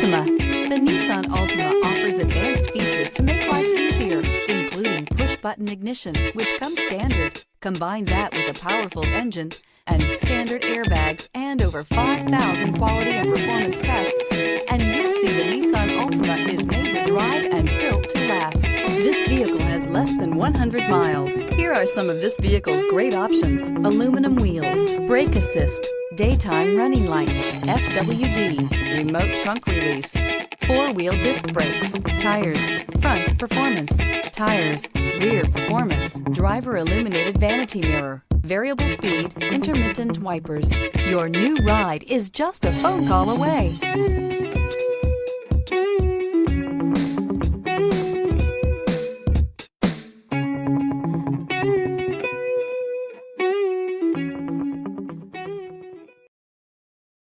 Altima. The Nissan Altima offers advanced features to make life easier, including push-button ignition, which comes standard. Combine that with a powerful engine and standard airbags and over 5,000 quality and performance tests, and you'll see the Nissan Altima is made to drive and built to last. This vehicle has less than 100 miles. Here are some of this vehicle's great options: aluminum wheels, brake assist, daytime running lights, FWD, remote trunk release, four-wheel disc brakes, tires, front performance, tires, rear performance, driver illuminated vanity mirror, variable speed, intermittent wipers. Your new ride is just a phone call away.